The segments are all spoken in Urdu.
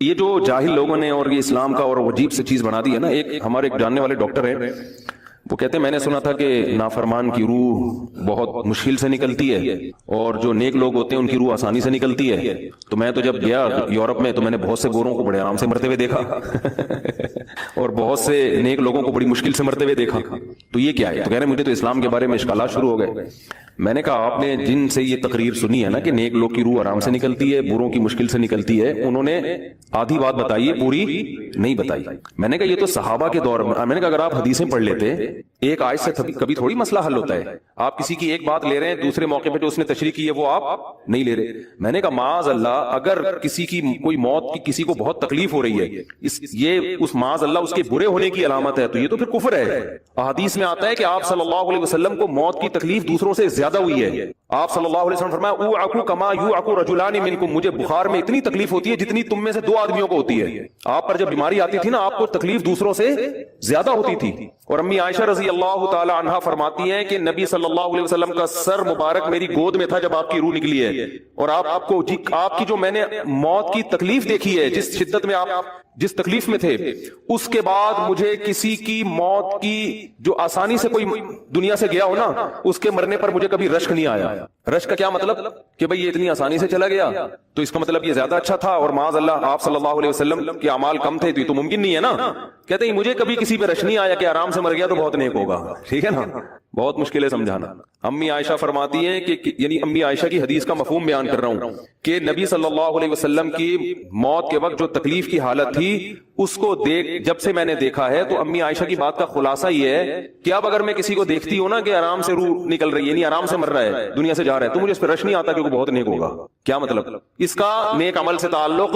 یہ جو جاہل لوگوں نے اور یہ اسلام کا اور عجیب سے چیز بنا دی ہے نا، ایک ہمارے ایک جاننے والے ڈاکٹر ہیں، وہ کہتے ہیں میں نے سنا تھا کہ نافرمان کی روح بہت مشکل سے نکلتی ہے اور جو نیک لوگ ہوتے ہیں ان کی روح آسانی سے نکلتی ہے. تو میں تو جب گیا یورپ میں تو میں نے بہت سے گوروں کو بڑے آرام سے مرتے ہوئے دیکھا اور بہت سے نیک لوگوں کو بڑی مشکل سے مرتے ہوئے دیکھا. تو یہ کیا ہے؟ تو کہہ رہے ہیں مجھے تو اسلام کے بارے میں اشکالات شروع ہو گئے. میں نے کہا آپ نے جن سے یہ تقریر سنی ہے نا کہ نیک لوگ کی روح آرام سے نکلتی ہے، بروں کی مشکل سے نکلتی ہے، انہوں نے آدھی بات بتائی ہے، پوری نہیں بتائی. میں نے کہا یہ تو صحابہ کے دور میں نے کہا اگر آپ حدیثیں پڑھ لیتے ایک آیت سے کبھی تھوڑی مسئلہ حل ہوتا ہے. آپ کسی کی ایک بات لے رہے ہیں، دوسرے موقع پہ جو اس نے تشریح کی ہے وہ آپ نہیں لے رہے. میں نے کہا معاذ اللہ اگر کسی کی کوئی موت کی کسی کو بہت تکلیف ہو رہی ہے، یہ اس معاذ اللہ اس کے برے ہونے کی علامت ہے، تو یہ تو پھر کفر ہے. احادیث میں آتا ہے کہ آپ صلی اللہ علیہ وسلم کو موت کی تکلیف دوسروں سے زیادہ ہوئی ہے. آپ صلی اللہ علیہ وسلم فرمایا اوعکو کما یوعکو رجلان منکم، مجھے بخار میں اتنی تکلیف ہوتی ہے جتنی تم میں سے دو آدمیوں کو ہوتی ہے. آپ پر جب بیماری آتی تھی نا آپ کو تکلیف دوسروں سے زیادہ ہوتی تھی. اور امی عائشہ رضی اللہ تعالی عنہا فرماتی ہیں کہ نبی صلی اللہ علیہ وسلم کا سر مبارک میری گود میں تھا جب آپ کی روح نکلی ہے، اور آپ کی جو میں نے موت کی تکلیف دیکھی ہے، جس شدت میں آپ جس تکلیف میں تھے، اس کے بعد مجھے کسی کی موت کی جو آسانی سے کوئی دنیا سے گیا ہو نا اس کے مرنے پر مجھے کبھی رشک نہیں آیا. رشک کا کیا مطلب کہ بھئی یہ اتنی آسانی سے چلا گیا تو اس کا مطلب یہ زیادہ اچھا تھا، اور معاذ اللہ آپ صلی اللہ علیہ وسلم کے اعمال کم تھے تو یہ تو ممکن نہیں ہے نا. کہتے ہیں مجھے کبھی کسی پہ رشک نہیں آیا کہ آرام سے مر گیا تو بہت نیک ہوگا. ٹھیک ہے نا، بہت مشکل ہے سمجھانا. امی عائشہ فرماتی ہیں کہ یعنی امی عائشہ کی حدیث کا مفہوم بیان کر رہا ہوں کہ نبی صلی اللہ علیہ وسلم کی موت کے وقت جو تکلیف کی حالت تھی اس کو جب سے میں نے دیکھا ہے تو امی عائشہ کی بات کا خلاصہ یہ ہے کہ اب اگر میں کسی کو دیکھتی ہوں نا کہ آرام سے روح نکل رہی ہے، یعنی آرام سے مر رہا ہے، دنیا سے جا رہا ہے، تو مجھے اس پہ رش نہیں آتا کہ وہ بہت نیک ہوگا. کیا مطلب؟ اس کا نیک عمل سے تعلق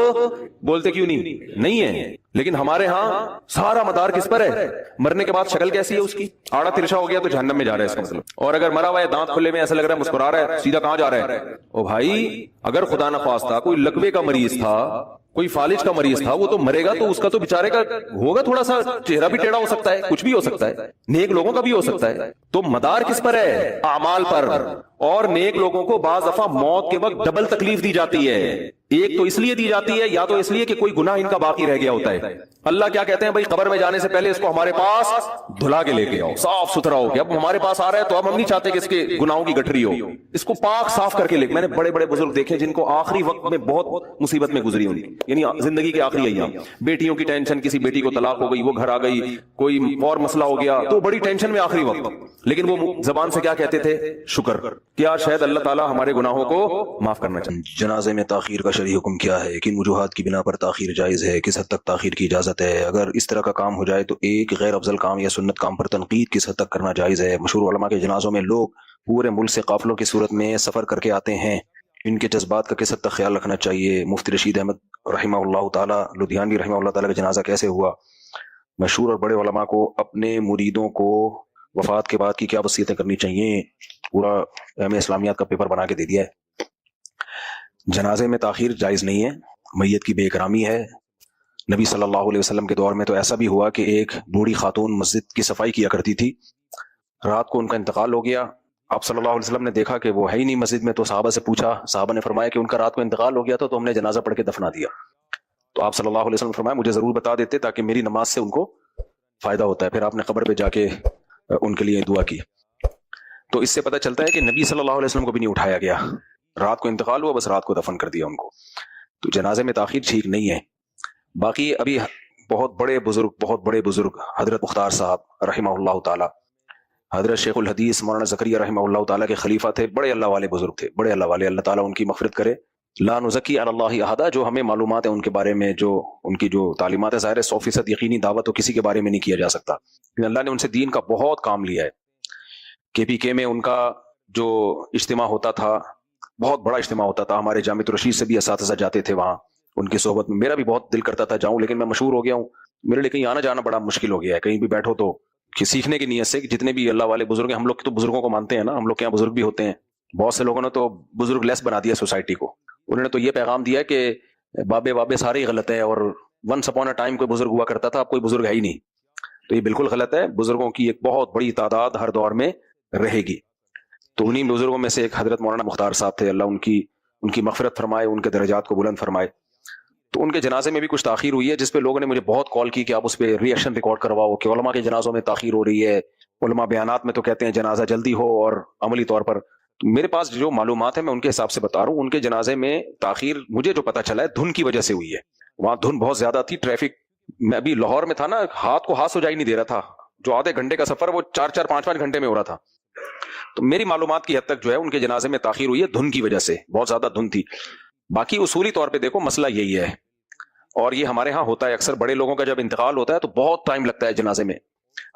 بولتے کیوں نہیں ہے. لیکن ہمارے ہاں سارا مدار کس پر ہے؟ مرنے کے بعد شکل کیسی ہے اس کی؟ آڑا ترشا ہو گیا تو جہنم میں جا رہا ہے اس کا مطلب. اور اگر مرا ہوا ہے دانت کھلے میں ایسا لگ رہا ہے مسکرا رہا ہے، سیدھا کہاں جا رہا ہے؟ او بھائی اگر خدا نخواستہ کوئی لقوے کا مریض تھا، کوئی فالج کا مریض تھا، وہ تو مرے گا تو اس کا تو بیچارے کا ہوگا تھوڑا سا چہرہ بھی ٹیڑھا ہو سکتا ہے، کچھ بھی ہو سکتا ہے، نیک لوگوں کا بھی ہو سکتا ہے. تو مدار کس پر ہے؟ اعمال پر. اور نیک لوگوں کو بعض دفعہ موت کے وقت ڈبل تکلیف دی جاتی ہے. ایک تو اس لیے دی جاتی ہے یا تو اس لیے کہ کوئی گناہ ان کا باقی رہ گیا ہوتا ہے. اللہ کیا کہتے ہیں بھائی قبر میں جانے سے پہلے اس کو ہمارے پاس دھلا کے لے کے آؤ، صاف ستھرا ہو گیا. اب ہمارے پاس آ رہا ہے تو اب ہم نہیں چاہتے کہ اس کے گناہوں کی گٹھری ہو، اس کو پاک صاف کر کے لے. میں نے بڑے بڑے بزرگ دیکھے جن کو آخری وقت میں بہت مصیبت میں گزری ہوئی، یعنی زندگی کے آخری ایام، بیٹیوں کی ٹینشن، کسی بیٹی کو طلاق ہو گئی وہ گھر آ گئی، کوئی اور مسئلہ ہو گیا تو بڑی ٹینشن میں آخری وقت، لیکن وہ زبان سے کیا کہتے تھے؟ شکر. کیا شاید اللہ تعالیٰ ہمارے گناہوں کو معاف کرنا چاہتے. جنازے میں تاخیر کا شرعی حکم کیا ہے؟ کن وجوہات کی بنا پر تاخیر جائز ہے؟ کس حد تک تاخیر کی اجازت ہے؟ اگر اس طرح کا کام ہو جائے تو ایک غیر افضل کام یا سنت کام پر تنقید کس حد تک کرنا جائز ہے؟ مشہور علماء کے جنازوں میں لوگ پورے ملک سے قافلوں کی صورت میں سفر کر کے آتے ہیں، ان کے جذبات کا کس حد تک خیال رکھنا چاہیے؟ مفتی رشید احمد رحمہ اللہ تعالی لدھیانوی رحمہ اللہ تعالی کا جنازہ کیسے ہوا؟ مشہور اور بڑے علماء کو اپنے مریدوں کو وفات کے بعد کی کیا وصیتیں کرنی چاہیے؟ پورا اہم اسلامیات کا پیپر بنا کے دے دیا ہے. جنازے میں تاخیر جائز نہیں ہے، میت کی بے اکرامی ہے. نبی صلی اللہ علیہ وسلم کے دور میں تو ایسا بھی ہوا کہ ایک بوڑھی خاتون مسجد کی صفائی کیا کرتی تھی، رات کو ان کا انتقال ہو گیا. آپ صلی اللہ علیہ وسلم نے دیکھا کہ وہ ہے ہی نہیں مسجد میں، تو صحابہ سے پوچھا، صحابہ نے فرمایا کہ ان کا رات کو انتقال ہو گیا تھا تو ہم نے جنازہ پڑھ کے دفنا دیا. تو آپ صلی اللہ علیہ وسلم نے فرمایا مجھے ضرور بتا دیتے تاکہ میری نماز سے ان کو فائدہ ہوتا ہے. پھر آپ نے قبر پہ جا کے ان کے لیے دعا کی. تو اس سے پتہ چلتا ہے کہ نبی صلی اللہ علیہ وسلم کو بھی نہیں اٹھایا گیا، رات کو انتقال ہوا، بس رات کو دفن کر دیا ان کو. تو جنازے میں تاخیر ٹھیک نہیں ہے. باقی ابھی بہت بڑے بزرگ حضرت مختار صاحب رحمہ اللہ تعالی، حضرت شیخ الحدیث مولانا زکریا رحمہ اللہ تعالی کے خلیفہ تھے، بڑے اللہ والے بزرگ تھے، بڑے اللہ والے. اللہ تعالیٰ ان کی مغفرت کرے. لا نزکی علی اللہ احدا، جو ہمیں معلومات ہے ان کے بارے میں، جو ان کی جو تعلیمات ہے، ظاہر ہے 100% یقینی دعویٰ تو کسی کے بارے میں نہیں کیا جا سکتا، لیکن اللہ نے ان سے دین کا بہت کام لیا ہے. KPK میں ان کا جو اجتماع ہوتا تھا، بہت بڑا اجتماع ہوتا تھا، ہمارے جامعۃ الرشید سے بھی اساتذہ جاتے تھے وہاں ان کی صحبت میں. میرا بھی بہت دل کرتا تھا جاؤں، لیکن میں مشہور ہو گیا ہوں، میرے لیے کہیں آنا جانا بڑا مشکل ہو گیا ہے. کہیں بھی بیٹھو تو سیکھنے کی نیت سے، جتنے بھی اللہ والے بزرگ ہیں، ہم لوگ تو بزرگوں کو مانتے ہیں نا، ہم لوگ کے یہاں بزرگ بھی ہوتے ہیں. بہت سے لوگوں نے تو بزرگ لیس بنا دیا سوسائٹی کو. انہوں نے تو یہ پیغام دیا کہ بابے سارے ہی غلط ہیں، اور ونس اپون اے ٹائم کوئی بزرگ ہوا کرتا تھا، اب کوئی بزرگ ہے ہی نہیں. تو یہ بالکل غلط ہے. بزرگوں کی ایک بہت بڑی تعداد ہر دور میں رہے گی. تو انہی بزرگوں میں سے ایک حضرت مولانا مختار صاحب تھے، اللہ ان کی مغفرت فرمائے، ان کے درجات کو بلند فرمائے. تو ان کے جنازے میں بھی کچھ تاخیر ہوئی ہے، جس پہ لوگوں نے مجھے بہت کال کی کہ آپ اس پہ ری ایکشن ریکارڈ کرواؤ کہ علماء کے جنازوں میں تاخیر ہو رہی ہے، علماء بیانات میں تو کہتے ہیں جنازہ جلدی ہو اور عملی طور پر میرے پاس جو معلومات ہیں میں ان کے حساب سے بتا رہا ہوں. ان کے جنازے میں تاخیر مجھے جو پتا چلا ہے دھن کی وجہ سے ہوئی ہے. وہاں دھن بہت زیادہ تھی، ٹریفک، میں ابھی لاہور میں تھا نا، ہاتھ کو ہاتھ سو جائی نہیں دے رہا تھا، جو آدھے گھنٹے کا سفر وہ 4-4 5-5 گھنٹے میں ہو رہا تھا. تو میری معلومات کی حد تک جو ہے ان کے جنازے میں تاخیر ہوئی ہے دھن کی وجہ سے، بہت زیادہ دھن تھی. باقی اصولی طور پہ دیکھو مسئلہ یہی ہے، اور یہ ہمارے ہاں ہوتا ہے اکثر، بڑے لوگوں کا جب انتقال ہوتا ہے تو بہت ٹائم لگتا ہے جنازے میں.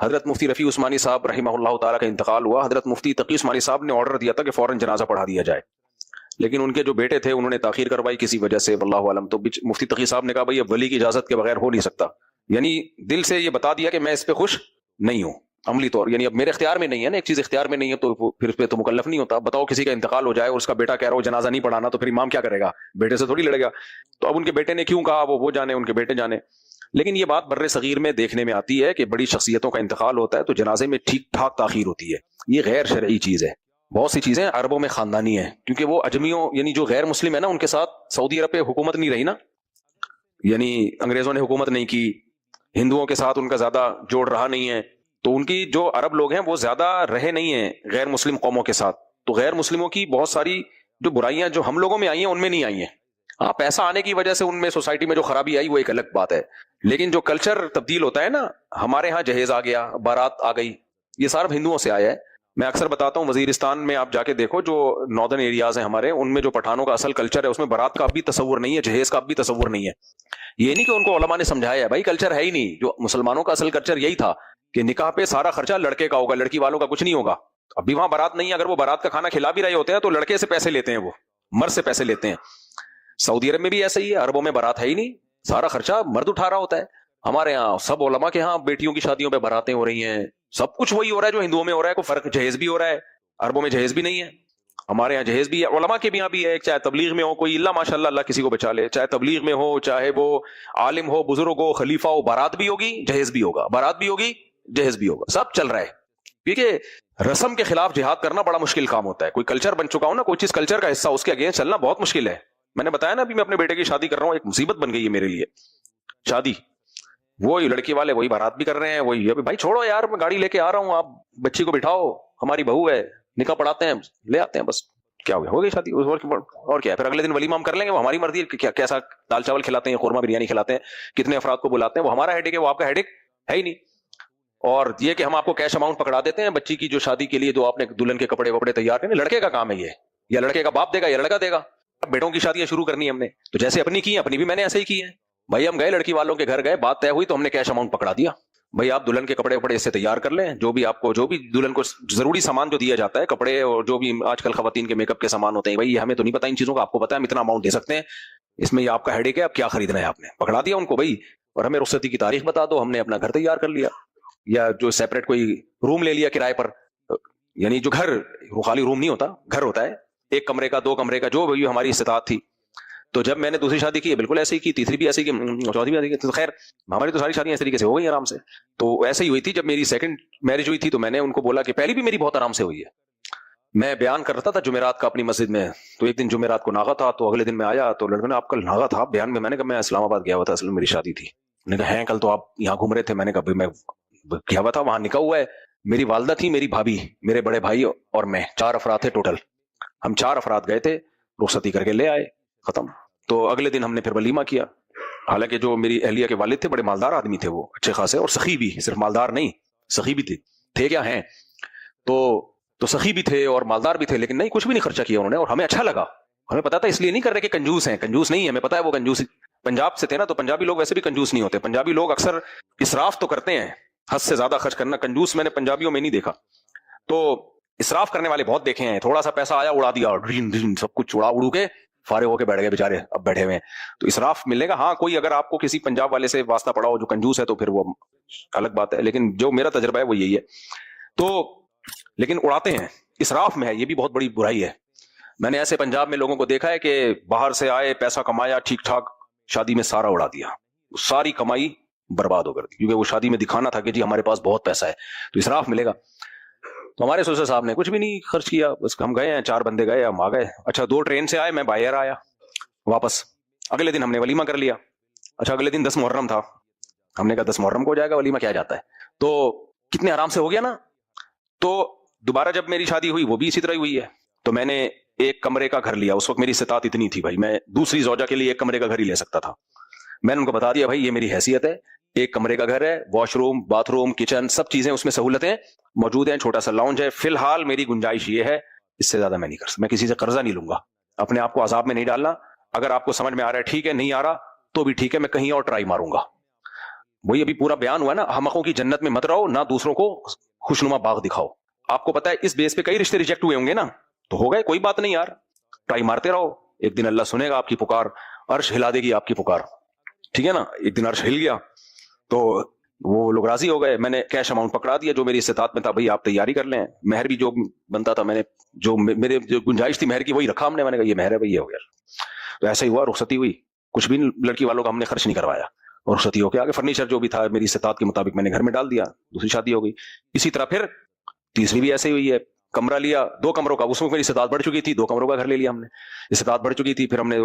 حضرت مفتی رفیع عثمانی صاحب رحمہ اللہ تعالیٰ کا انتقال ہوا، حضرت مفتی تقی عثمانی صاحب نے آرڈر دیا تھا کہ فوراً جنازہ پڑھا دیا جائے، لیکن ان کے جو بیٹے تھے انہوں نے تاخیر کروائی کسی وجہ سے، واللہ عالم. تو مفتی تقی صاحب نے کہا بھائی اب ولی کی اجازت کے بغیر ہو نہیں سکتا، یعنی دل سے یہ بتا دیا کہ میں اس پہ خوش نہیں ہوں عملی طور، یعنی اب میرے اختیار میں نہیں ہے نا، ایک چیز اختیار میں نہیں ہے تو پھر اس پہ تو مکلف نہیں ہوتا. بتاؤ کسی کا انتقال ہو جائے اور اس کا بیٹا کہہ رہا ہو جنازہ نہیں پڑھانا، تو پھر امام کیا کرے گا؟ بیٹے سے تھوڑی لڑے گا. تو اب ان کے بیٹے نے کیوں کہا وہ جانے، ان کے بیٹے جانے. لیکن یہ بات بر صغیر میں دیکھنے میں آتی ہے کہ بڑی شخصیتوں کا انتقال ہوتا ہے تو جنازے میں ٹھیک ٹھاک تاخیر ہوتی ہے. یہ غیر شرعی چیز ہے. بہت سی چیزیں عربوں میں خاندانی ہیں، کیونکہ وہ اجمیوں یعنی جو غیر مسلم ہے نا ان کے ساتھ سعودی عرب پہ حکومت نہیں رہی نا، یعنی انگریزوں نے حکومت نہیں کی، ہندوؤں کے ساتھ ان کا زیادہ جوڑ رہا نہیں ہے، تو ان کی جو عرب لوگ ہیں وہ زیادہ رہے نہیں ہیں غیر مسلم قوموں کے ساتھ. تو غیر مسلموں کی بہت ساری جو برائیاں جو ہم لوگوں میں آئی ہیں ان میں نہیں آئی ہیں. ہاں پیسہ آنے کی وجہ سے ان میں سوسائٹی میں جو خرابی آئی وہ ایک الگ بات ہے، لیکن جو کلچر تبدیل ہوتا ہے نا، ہمارے ہاں جہیز آ گیا، بارات آ گئی، یہ سارا ہندوؤں سے آیا ہے. میں اکثر بتاتا ہوں وزیرستان میں آپ جا کے دیکھو، جو ناردرن ایریاز ہیں ہمارے، ان میں جو پٹھانوں کا اصل کلچر ہے اس میں بارات کا اب بھی تصور نہیں ہے، جہیز کا اب بھی تصور نہیں ہے. یہ نہیں کہ ان کو علماء نے سمجھایا ہے، بھائی کلچر ہے ہی نہیں. جو مسلمانوں کا اصل کلچر یہی تھا کہ نکاح پہ سارا خرچہ لڑکے کا ہوگا، لڑکی والوں کا کچھ نہیں ہوگا. اب بھی وہاں بارات نہیں ہے، اگر وہ بارات کا کھانا کھلا بھی رہے ہوتے ہیں تو لڑکے سے پیسے لیتے ہیں، وہ مرد سے پیسے لیتے ہیں. سعودی عرب میں بھی ایسا ہی ہے، عربوں میں بارات ہے ہی نہیں، سارا خرچہ مرد اٹھا رہا ہوتا ہے. ہمارے ہاں سب علماء کے ہاں بیٹیوں کی شادیوں پہ باراتیں ہو رہی ہیں، سب کچھ وہی ہو رہا ہے جو ہندوؤں میں ہو رہا ہے. کوئی فرق، جہیز بھی ہو رہا ہے، عربوں میں جہیز بھی نہیں ہے، ہمارے یہاں جہیز بھی ہے، علماء کے بھی یہاں بھی ہے. چاہے تبلیغ میں ہو کوئی، اللہ ماشاء اللہ اللہ کسی کو بچا لے، چاہے تبلیغ میں ہو، چاہے وہ عالم ہو، بزرگ ہو، خلیفہ ہو، بارات بھی ہوگی جہیز بھی ہوگا، بارات بھی ہوگی جہیز بھی ہوگا، سب چل رہا ہے. کیونکہ رسم کے خلاف جہاد کرنا بڑا مشکل کام ہوتا ہے. کوئی کلچر بن چکا ہو نا، کوئی چیز کلچر کا حصہ، اس کے اگینسٹ چلنا بہت مشکل ہے. میں نے بتایا نا ابھی میں اپنے بیٹے کی شادی کر رہا ہوں، ایک مصیبت بن گئی ہے میرے لیے شادی. وہی لڑکی والے وہی بارات بھی کر رہے ہیں، وہی بھائی چھوڑو یار، میں گاڑی لے کے آ رہا ہوں، آپ بچی کو بٹھاؤ، ہماری بہو ہے، نکاح پڑھاتے ہیں، لے آتے ہیں، بس کیا ہو گیا، ہو گئی شادی. اور کیا ہے، پھر اگلے دن ولیمہ ہم کر لیں گے، وہ ہماری مرضی ہے کیسا دال چاول کھلاتے ہیں، قورمہ بریانی کھلاتے ہیں، کتنے افراد کو بلاتے ہیں، وہ ہمارا ہیڈک ہے، وہ آپ کا ہیڈک ہے ہی نہیں. اور یہ کہ ہم آپ کو کیش اماؤنٹ پکڑا دیتے ہیں بچی کی جو شادی کے لیے، جو آپ نے دلہن کے کپڑے وپڑے تیار کرنے، لڑکے کا کام ہے یہ، یا لڑکے کا باپ دے گا یا لڑکا دے گا. بیٹوں کی شادیاں شروع کرنی ہم نے تو جیسے اپنی کی ہیں، اپنی بھی میں نے ایسے ہی کی ہے. بھائی ہم گئے لڑکی والوں کے گھر گئے، بات طے ہوئی تو ہم نے کیش اماؤنٹ پکڑا دیا، بھائی آپ دلہن کے کپڑے وپڑے اس سے تیار کر لیں، جو بھی آپ کو، جو بھی دلہن کو ضروری سامان جو دیا جاتا ہے، کپڑے اور جو بھی آج کل خواتین کے میک اپ کے سامان ہوتے ہیں، بھائی یہ ہمیں تو نہیں پتا ان چیزوں کا، آپ کو پتا ہے ہم اتنا اماؤنٹ دے سکتے ہیں، اس میں یہ آپ کا ہیڈک ہے، اب کیا خریدنا ہے آپ نے، پکڑا دیا ان کو بھائی. اور ہمیں رخصتی کی تاریخ بتا دو، ہم نے اپنا گھر تیار کر لیا، یا جو سیپریٹ کوئی روم لے لیا کرائے پر، یعنی جو گھر خالی روم نہیں ہوتا، گھر ہوتا ہے، 1 کمرے کا 2 کمرے کا، جو بھی ہماری استطاعت تھی. تو جب میں نے دوسری شادی کی بالکل ایسے ہی کی، تیسری بھی ایسے ہی کی، چوتھی بھی ایسے ہی کی. تو خیر ہماری تو ساری شادیاں اس طریقے سے ہو گئی آرام سے. تو ایسے ہی ہوئی تھی. جب میری سیکنڈ میرج ہوئی تھی تو میں نے ان کو بولا کہ پہلی بھی میری بہت آرام سے ہوئی ہے. میں بیان کرتا تھا جمعرات کا اپنی مسجد میں، تو ایک دن جمعرات کو ناغہ تھا، تو اگلے دن میں آیا تو لڑکے نے آپ کل ناغہ تھا بیان میں. میں نے کہا میں اسلام آباد گیا ہوا تھا، اصل میں میری شادی تھی. نے کہا ہیں کل تو آپ یہاں گھوم رہے تھے. میں نے کہا میں گیا ہوا تھا، وہاں نکاح ہوا ہے، میری والدہ تھی، میری بھابھی، میرے بڑے بھائی اور میں، 4 افراد تھے ٹوٹل. ہم 4 افراد گئے تھے، رخصتی کر کے لے آئے، ختم. تو اگلے دن ہم نے پھر ولیمہ کیا. حالانکہ جو میری اہلیہ کے والد تھے بڑے مالدار آدمی تھے، وہ اچھے خاصے، اور سخی بھی، صرف مالدار نہیں سخی بھی تھے کیا ہیں، تو سخی بھی تھے اور مالدار بھی تھے، لیکن نہیں کچھ بھی نہیں خرچہ کیا انہوں نے، اور ہمیں اچھا لگا. ہمیں پتا تھا، اس لیے نہیں کر رہے کہ کنجوس ہیں، کنجوس نہیں ہے، ہمیں پتا ہے وہ کنجوس پنجاب سے تھے نا، تو پنجابی لوگ ویسے بھی کنجوس نہیں ہوتے. پنجابی لوگ اکثر اسراف تو کرتے ہیں، حد سے زیادہ خرچ کرنا، کنجوس میں نے پنجابیوں میں نہیں دیکھا. تو اسراف کرنے والے بہت دیکھے ہیں، تھوڑا سا پیسہ آیا اڑا دیا، سب کچھ اڑو کے فارغ ہو کے بیٹھ گئے بیچارے، اب بیٹھے ہوئے ہیں. تو اسراف ملنے گا. ہاں کوئی اگر آپ کو کسی پنجاب والے سے واسطہ پڑا ہو جو کنجوس ہے تو پھر وہ الگ بات ہے، لیکن جو میرا تجربہ ہے وہ یہی ہے. تو لیکن اڑاتے ہیں، اسراف میں ہے، یہ بھی بہت بڑی برائی ہے. میں نے ایسے پنجاب میں لوگوں کو دیکھا ہے کہ باہر سے آئے، پیسہ کمایا ٹھیک ٹھاک، شادی میں سارا اڑا دیا، ساری کمائی برباد ہو کر دی، کیونکہ وہ شادی میں دکھانا تھا کہ جی ہمارے پاس بہت پیسہ ہے، تو اسراف ملے گا. تو ہمارے سوسر صاحب نے کچھ بھی نہیں خرچ کیا، بس ہم گئے ہیں، 4 بندے گئے، ہم آ گئے. اچھا 2 ٹرین سے آئے، میں بائی ایئر آیا واپس. اگلے دن ہم نے ولیمہ کر لیا. اچھا اگلے دن 10 محرم تھا, ہم نے کہا 10 محرم کو ہو جائے گا ولیمہ, کیا جاتا ہے, تو کتنے آرام سے ہو گیا نا. تو دوبارہ جب میری شادی ہوئی وہ بھی اسی طرح ہی ہوئی ہے, تو میں نے ایک کمرے کا گھر لیا. اس وقت میری استطاعت اتنی تھی بھائی, میں دوسری زوجہ کے لیے ایک کمرے کا گھر ہی لے سکتا تھا. میں نے ان کو بتا دیا بھائی یہ میری حیثیت ہے, ایک کمرے کا گھر ہے, wash room, bath room, kitchen, سب چیزیں اس میں سہولتیں موجود ہیں, چھوٹا سا لاؤنج ہے. فی الحال میری گنجائش یہ ہے, اس سے زیادہ میں نہیں کر سکتا, میں کسی سے قرضہ نہیں لوں گا, اپنے آپ کو عذاب میں نہیں ڈالنا. اگر آپ کو سمجھ میں آ رہا ہے ٹھیک ہے, نہیں آ رہا تو بھی ٹھیک ہے, میں کہیں اور ٹرائی ماروں گا. وہی ابھی پورا بیان ہوا نا, احمقوں کی جنت میں مت رہو, نہ دوسروں کو خوشنما باغ دکھاؤ. آپ کو پتا ہے اس بیس پہ کئی رشتے ریجیکٹ ہوئے ہوں گے نا, تو ہو گئے, کوئی بات نہیں یار, ٹرائی مارتے رہو. ایک دن اللہ سنے گا آپ کی پکار, عرش ہلا دے گی آپ کی پکار, ٹھیک ہے نا. ایک دن عرش ہل گیا تو وہ لوگ راضی ہو گئے. میں نے کیش اماؤنٹ پکڑا دیا جو میری استطاعت میں تھا, بھائی آپ تیاری کر لیں. مہر بھی جو بنتا تھا, میں نے جو میرے جو گنجائش تھی مہر کی وہی رکھا ہم نے. میں نے کہا یہ مہر ہے بھائی, یہ ہو گیا. تو ایسا ہی ہوا, رخصتی ہوئی, کچھ بھی لڑکی والوں کا ہم نے خرچ نہیں کروایا, اور رخصتی ہو کے آگے فرنیچر جو بھی تھا میری استطاعت کے مطابق میں نے گھر میں ڈال دیا. دوسری شادی ہو گئی. اسی طرح پھر تیسری بھی ایسے ہی ہوئی ہے, کمرہ لیا 2 کمروں کا, اس میں میری استطاعت بڑھ چکی تھی, 2 کمروں کا گھر لے لیا ہم نے, استطاعت بڑھ چکی تھی. پھر ہم نے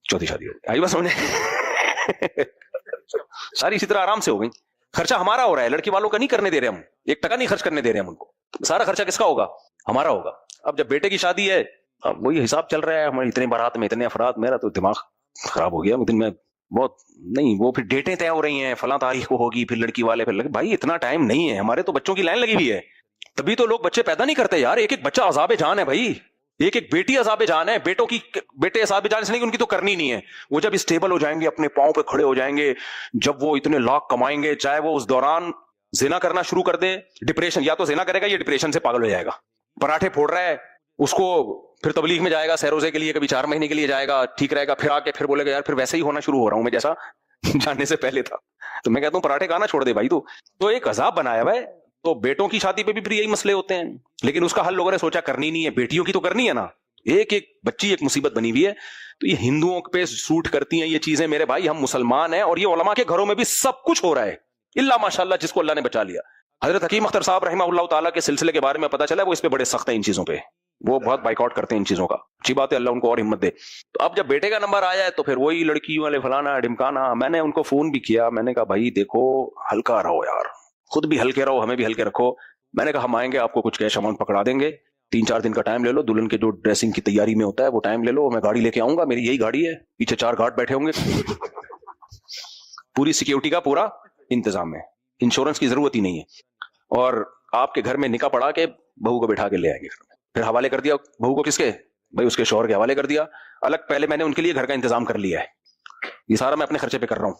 چوتھی شادی ہو گئی. آئی بس, ہم نے ساری اسی طرح آرام سے ہو گئی. خرچہ ہمارا ہو رہا ہے, لڑکی والوں کا نہیں کرنے دے رہے ہم, 1 ٹکا نہیں خرچ کرنے دے رہے ہم ان کو. سارا خرچہ کس کا ہوگا؟ ہمارا ہوگا. اب جب بیٹے کی شادی ہے, اب وہی حساب چل رہا ہے, ہمارے اتنے بارات میں اتنے افراد, میرا تو دماغ خراب ہو گیا. دن میں بہت نہیں, وہ پھر ڈیٹیں طے ہو رہی ہیں, فلاں تاریخ کو ہوگی, پھر لڑکی والے پھر بھائی اتنا ٹائم نہیں ہے, ہمارے تو بچوں کی لائن لگی ہوئی ہے. تبھی تو لوگ بچے پیدا نہیں کرتے یار. ایک ایک بچہ عذاب جان ہے بھائی, ایک ایک بیٹی عذاب جان ہے. بیٹے عذاب جان سے نہیں, ان کی تو کرنی نہیں ہے. وہ جب اسٹیبل ہو جائیں گے, اپنے پاؤں پہ کھڑے ہو جائیں گے, جب وہ اتنے لاکھ کمائیں گے, چاہے وہ اس دوران زنا کرنا شروع کر دیں, ڈپریشن, یا تو زنا کرے گا یا ڈپریشن سے پاگل ہو جائے گا. پراٹھے پھوڑ رہا ہے, اس کو پھر تبلیغ میں جائے گا سیروزے کے لیے, کبھی 4 مہینے کے لیے جائے گا, ٹھیک رہے گا, پھر آ کے پھر بولے گا یار پھر ویسے ہی ہونا شروع ہو رہا ہوں میں جیسا جاننے سے پہلے تھا. تو میں کہتا ہوں پراٹھے کھانا چھوڑ دے بھائی, تو ایک عذاب بنایا بھائی. تو بیٹوں کی شادی پہ بھی پھر یہی مسئلے ہوتے ہیں, لیکن اس کا حل لوگوں نے سوچا کرنی نہیں ہے, بیٹیوں کی تو کرنی ہے نا. ایک ایک بچی ایک مصیبت بنی ہوئی ہے. تو یہ ہندوؤں پہ سوٹ کرتی ہیں یہ چیزیں میرے بھائی, ہم مسلمان ہیں, اور یہ علماء کے گھروں میں بھی سب کچھ ہو رہا ہے, اللہ ماشاءاللہ جس کو اللہ نے بچا لیا. حضرت حکیم اختر صاحب رحمہ اللہ تعالیٰ کے سلسلے کے بارے میں پتا چلا, وہ اس پہ بڑے سخت ہیں ان چیزوں پہ, وہ بہت بائیک آؤٹ کرتے ہیں ان چیزوں کا. اچھی بات ہے, اللہ ان کو اور ہمت دے. تو اب جب بیٹے کا نمبر آیا ہے تو پھر وہی لڑکی والے فلانا ڈمکانا. میں نے ان کو فون بھی کیا, میں نے کہا بھائی دیکھو ہلکا رہو یار, خود بھی ہلکے رہو, ہمیں بھی ہلکے رکھو. میں نے کہا ہم آئیں گے, آپ کو کچھ کیش اماؤنٹ پکڑا دیں گے, 3-4 دن کا ٹائم لے لو, دلہن کے جو ڈریسنگ کی تیاری میں ہوتا ہے وہ ٹائم لے لو, میں گاڑی لے کے آؤں گا, میری یہی گاڑی ہے, پیچھے 4 گارڈ بیٹھے ہوں گے, پوری سیکیورٹی کا پورا انتظام ہے, انشورنس کی ضرورت ہی نہیں ہے. اور آپ کے گھر میں نکاح پڑھا کے بہو کو بٹھا کے لے آئیں گے گھر میں. پھر حوالے کر دیا بہو کو, کس کے بھائی, اس کے شوہر کے حوالے کر دیا الگ. پہلے میں نے ان کے لیے گھر کا انتظام کر لیا ہے, یہ سارا میں اپنے خرچے پہ کر رہا ہوں,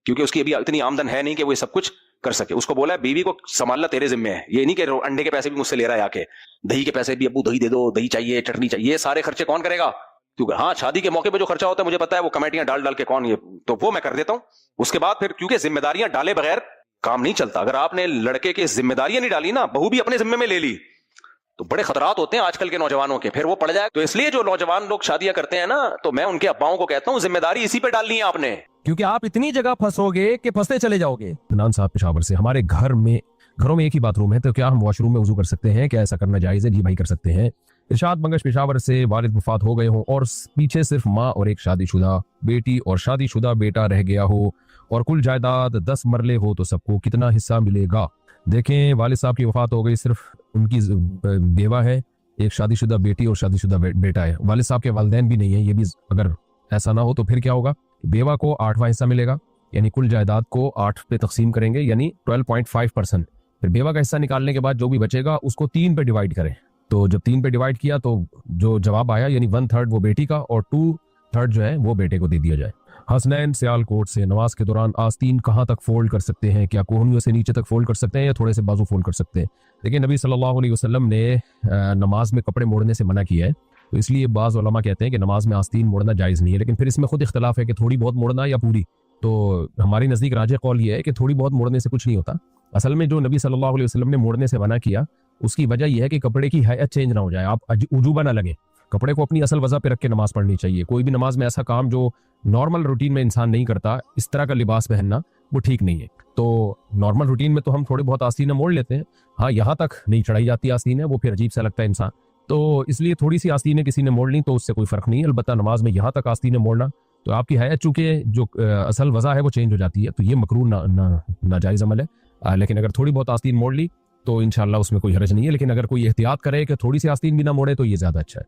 کیونکہ اس کی ابھی اتنی آمدن ہے نہیں کہ وہ یہ سب کچھ کر سکے. اس کو بولا ہے بیوی کو سنبھالنا تیرے ذمہ ہے, یہ نہیں کہ انڈے کے پیسے بھی مجھ سے لے رہا ہے آ کے, دہی کے پیسے بھی, ابو دہی دے دو, دہی چاہیے, چٹنی چاہیے, یہ سارے خرچے کون کرے گا؟ کیونکہ ہاں شادی کے موقع پہ جو خرچہ ہوتا ہے مجھے پتا ہے, وہ کمیٹیاں ڈال کے کون, یہ تو وہ میں کر دیتا ہوں. اس کے بعد پھر کیونکہ ذمہ داریاں ڈالے بغیر کام نہیں چلتا. اگر آپ نے لڑکے کی ذمہ داریاں نہیں ڈالی نا, بہو بھی اپنے ذمے میں لے لی, تو بڑے خطرات ہوتے ہیں آج کل کے نوجوانوں کے, پھر وہ پڑ جائے. تو اس لیے جو نوجوان لوگ شادیاں کرتے ہیں نا, تو میں ان کے اباؤں کو کہتا ہوں ذمہ داری اسی پہ ڈالنی ہے آپ نے, کیونکہ آپ اتنی جگہ پھنسو گے کہ پھنستے چلے جاؤ گے. عدنان صاحب پشاور سے, ہمارے گھروں میں ایک ہی باتھ روم ہے, تو کیا ہم واش روم میں وضو کر سکتے ہیں؟ کیا ایسا کرنا جائز ہے؟ جی بھائی کر سکتے ہیں. ارشاد منگش پشاور سے, والد وفات ہو گئے ہوں اور پیچھے صرف ماں اور ایک شادی شدہ بیٹی اور شادی شدہ بیٹا رہ گیا ہو, اور کل جائیداد 10 مرلے ہو, تو سب کو کتنا حصہ ملے گا؟ دیکھیں والد صاحب کی وفات ہو گئی, صرف ان کی بیوہ ہے, ایک شادی شدہ بیٹی اور شادی شدہ بیٹا ہے, والد صاحب کے والدین بھی نہیں ہیں. یہ بھی اگر ایسا نہ ہو تو پھر کیا ہوگا؟ بیوہ کو 8واں حصہ ملے گا, یعنی کل جائیداد کو 8 پہ تقسیم کریں گے, یعنی 12.5%. پھر بیوہ کا حصہ نکالنے کے بعد جو بھی بچے گا اس کو 3 پہ ڈیوائیڈ کریں. تو جب 3 پہ ڈیوائیڈ کیا تو جو جواب آیا, یعنی 1/3 وہ بیٹی کا اور 2/3 جو ہے وہ بیٹے کو دے دیا جائے. حسنین سیال کوٹ سے, نماز کے دوران آستین کہاں تک فولڈ کر سکتے ہیں؟ کیا کوہنیوں سے نیچے تک فولڈ کر سکتے ہیں یا تھوڑے سے بازو فولڈ کر سکتے ہیں؟ لیکن نبی صلی اللہ علیہ وسلم نے نماز میں کپڑے موڑنے سے منع کیا ہے, تو اس لیے بعض علماء کہتے ہیں کہ نماز میں آستین موڑنا جائز نہیں ہے. لیکن پھر اس میں خود اختلاف ہے کہ تھوڑی بہت موڑنا یا پوری. تو ہماری نزدیک راجح قول یہ ہے کہ تھوڑی بہت موڑنے سے کچھ نہیں ہوتا. اصل میں جو نبی صلی اللہ علیہ وسلم نے موڑنے سے منع کیا, اس کی وجہ یہ ہے کہ کپڑے کی ہیئت چینج نہ ہو جائے, آپ عجوبہ نہ لگے. کپڑے کو اپنی اصل وضع پہ رکھ کے نماز پڑھنی چاہیے. کوئی بھی نماز میں ایسا کام جو نارمل روٹین میں انسان نہیں کرتا, اس طرح کا لباس پہننا وہ ٹھیک نہیں ہے. تو نارمل روٹین میں تو ہم تھوڑے بہت آستینیں موڑ لیتے ہیں, ہاں یہاں تک نہیں چڑھائی جاتی آستینیں, وہ پھر عجیب سا لگتا ہے انسان. تو اس لیے تھوڑی سی آستینیں کسی نے موڑ لیں تو اس سے کوئی فرق نہیں ہے. البتہ نماز میں یہاں تک آستینیں موڑنا تو آپ کی حیات چونکہ جو اصل وضع ہے وہ چینج ہو جاتی ہے، تو یہ مکروہ ناجائز عمل ہے، لیکن اگر تھوڑی بہت آستین موڑ لی تو انشاءاللہ اس میں کوئی حرج نہیں ہے، لیکن اگر کوئی احتیاط کرے کہ تھوڑی سی آستین بھی نہ موڑے تو یہ زیادہ اچھا ہے۔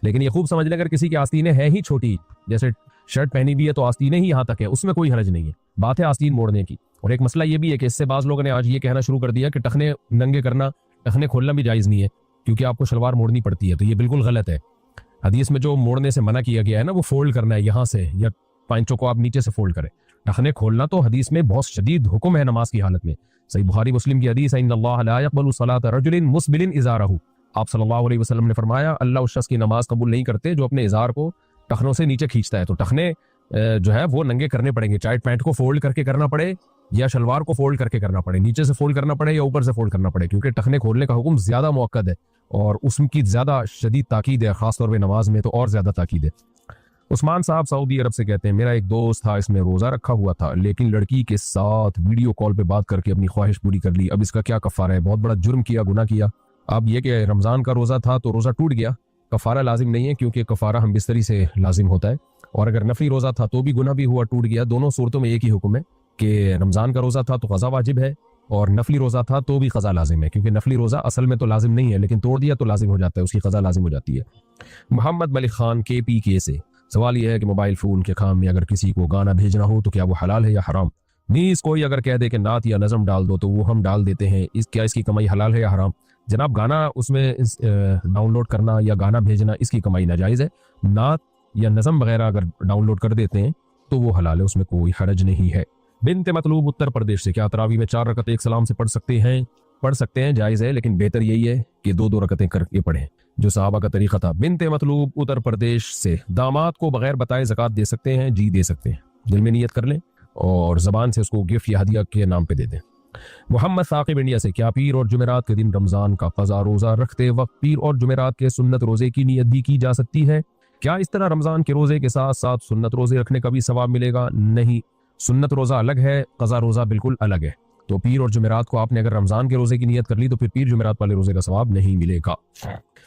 لیکن یہ خوب سمجھ لیں اگر کسی کی آستینیں ہیں ہی چھوٹی، جیسے شرٹ پہنی بھی ہے تو آستینیں ہی یہاں تک ہے، اس میں کوئی حرج نہیں ہے، بات ہے آستین موڑنے کی۔ اور ایک مسئلہ یہ بھی ہے کہ اس سے بعض لوگوں نے آج یہ کہنا شروع کر دیا کہ ٹخنے ننگے کرنا، ٹخنے کھولنا بھی جائز نہیں ہے کیونکہ آپ کو شلوار موڑنی پڑتی ہے، تو یہ بالکل غلط ہے۔ حدیث میں جو موڑنے سے منع کیا گیا ہے نا، وہ فولڈ کرنا ہے یہاں سے، یا پائنچوں کو آپ نیچے سے فولڈ کریں۔ ٹخنے کھولنا تو حدیث میں بہت شدید حکم ہے نماز کی حالت میں، صحیح بخاری مسلم کی حدیث ہے، ان اللہ لا يقبل صلاۃ رجل مسبل ازارہ، آپ صلی اللہ علیہ وسلم نے فرمایا اللہ اس شخص کی نماز قبول نہیں کرتے جو اپنے ازار کو ٹخنوں سے نیچے کھینچتا ہے۔ تو ٹخنے جو ہے وہ ننگے کرنے پڑیں گے، چاہے پینٹ کو فولڈ کر کے کرنا پڑے یا شلوار کو فولڈ کر کے کرنا پڑے، نیچے سے فولڈ کرنا پڑے یا اوپر سے فولڈ کرنا پڑے، کیونکہ ٹخنے کھولنے کا حکم زیادہ مؤکد ہے اور اس کی زیادہ شدید تاکید ہے، خاص طور پہ نماز میں تو اور زیادہ تاکید ہے۔ عثمان صاحب سعودی عرب سے کہتے ہیں میرا ایک دوست تھا، اس نے روزہ رکھا ہوا تھا لیکن لڑکی کے ساتھ ویڈیو کال پہ بات کر کے اپنی خواہش پوری کر لی، اب اس کا کیا کفارہ ہے؟ بہت بڑا جرم کیا، گناہ کیا۔ اب یہ کہ رمضان کا روزہ تھا تو روزہ ٹوٹ گیا، کفارہ لازم نہیں ہے کیونکہ کفارہ ہم بستری سے لازم ہوتا ہے، اور اگر نفلی روزہ تھا تو بھی گناہ بھی ہوا، ٹوٹ گیا۔ دونوں صورتوں میں ایک ہی حکم ہے کہ رمضان کا روزہ تھا تو قضا واجب ہے اور نفلی روزہ تھا تو بھی قضا لازم ہے، کیونکہ نفلی روزہ اصل میں تو لازم نہیں ہے لیکن توڑ دیا تو لازم ہو جاتا ہے، اس کی قضا لازم ہو جاتی ہے۔ محمد ملک خان KPK سے سوال یہ ہے کہ موبائل فون کے کام میں اگر کسی کو گانا بھیجنا ہو تو کیا وہ حلال ہے یا حرام؟ نیز کوئی اگر کہہ دے کہ نعت یا نظم ڈال دو تو وہ ہم ڈال دیتے ہیں، کیا اس کی کمائی حلال ہے یا حرام؟ جناب گانا اس میں ڈاؤن لوڈ کرنا یا گانا بھیجنا اس کی کمائی ناجائز ہے، نعت یا نظم وغیرہ اگر ڈاؤن لوڈ کر دیتے ہیں تو وہ حلال ہے، اس میں کوئی حرج نہیں ہے۔ بنت مطلوب اتر پردیش سے کیا تراویح میں 4 رکعت ایک سلام سے پڑھ سکتے ہیں؟ جائز ہے، لیکن بہتر یہی ہے کہ 2 رکعتیں کر کے پڑھیں جو صحابہ کا طریقہ تھا۔ بنت مطلوب اتر پردیش سے داماد کو بغیر بتائے زکوٰۃ دے سکتے ہیں؟ جی دے سکتے ہیں، دل میں نیت کر لیں اور زبان سے اس کو گفٹ یا ہدیہ کے نام پہ دے دیں۔ محمد ثاقب انڈیا سے کیا پیر اور جمعرات کے دن رمضان کا قضا روزہ رکھتے وقت پیر اور جمعرات کے سنت روزے کی نیت بھی کی جا سکتی ہے؟ کیا اس طرح رمضان کے روزے کے ساتھ ساتھ سنت روزے رکھنے کا بھی ثواب ملے گا؟ نہیں، سنت روزہ الگ ہے، قضا روزہ بالکل الگ ہے۔ تو پیر اور جمعرات کو آپ نے اگر رمضان کے روزے کی نیت کر لی تو پھر پیر جمعرات والے روزے کا ثواب نہیں ملے گا۔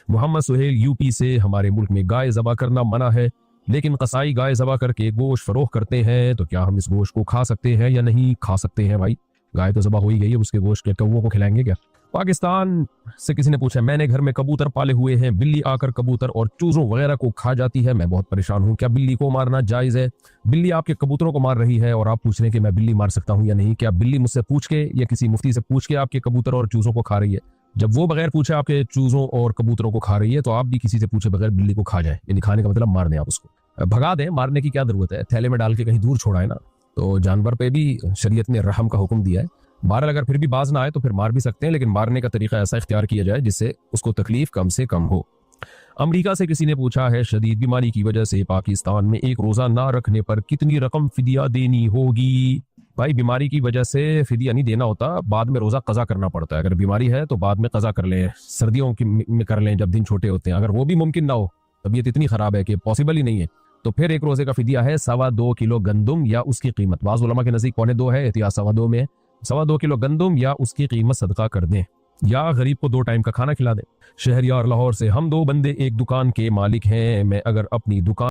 محمد سہیل UP سے ہمارے ملک میں گائے ذبح کرنا منع ہے لیکن قصائی گائے ذبح کر کے گوشت فروخت کرتے ہیں، تو کیا ہم اس گوشت کو کھا سکتے ہیں یا نہیں کھا سکتے ہیں؟ بھائی گائے تو ذبح ہو ہی گئی ہے، اس کے گوشت کے کووں کو کھلائیں گے کیا؟ پاکستان سے کسی نے پوچھا میں نے گھر میں کبوتر پالے ہوئے ہیں، بلی آ کر کبوتر اور چوزوں وغیرہ کو کھا جاتی ہے، میں بہت پریشان ہوں، کیا بلی کو مارنا جائز ہے؟ بلی آپ کے کبوتروں کو مار رہی ہے اور آپ پوچھ رہے ہیں کہ میں بلی مار سکتا ہوں یا نہیں؟ کیا بلی مجھ سے پوچھ کے یا کسی مفتی سے پوچھ کے آپ کے کبوتر اور چوزوں کو کھا رہی ہے؟ جب وہ بغیر پوچھے آپ کے چوزوں اور کبوتروں کو کھا رہی ہے تو آپ بھی کسی سے پوچھے بغیر بلی کو کھا جائیں، یعنی کھانے کا مطلب مار دیں، آپ اس کو بھگا دیں، مارنے کی کیا ضرورت ہے، تھیلے میں ڈال کے کہیں دور چھوڑا ہے نا۔ تو جانور پہ بھی شریعت نے رحم کا حکم دیا ہے، بہرحال اگر پھر بھی باز نہ آئے تو پھر مار بھی سکتے ہیں، لیکن مارنے کا طریقہ ایسا اختیار کیا جائے جس سے اس کو تکلیف کم سے کم ہو۔ امریکہ سے کسی نے پوچھا ہے شدید بیماری کی وجہ سے پاکستان میں ایک روزہ نہ رکھنے پر کتنی رقم فدیہ دینی ہوگی؟ بھائی بیماری کی وجہ سے فدیہ نہیں دینا ہوتا، بعد میں روزہ قضا کرنا پڑتا ہے، اگر بیماری ہے تو بعد میں قضا کر لیں، سردیوں میں کر لیں جب دن چھوٹے ہوتے ہیں، اگر وہ بھی ممکن نہ ہو، طبیعت اتنی خراب ہے کہ پاسبل ہی نہیں ہے، تو پھر ایک روزے کا فدیہ ہے 2.25 کلو گندم یا اس کی قیمت، بعض علماء کے نزدیک 2.25 ہے، احتیاط 2.25 میں 2.25 کلو گندم یا اس کی قیمت صدقہ کر دیں یا غریب کو 2 ٹائم کا کھانا کھلا دیں۔ شہریار لاہور سے ہم 2 بندے ایک دکان کے مالک ہیں، میں اگر اپنی دکان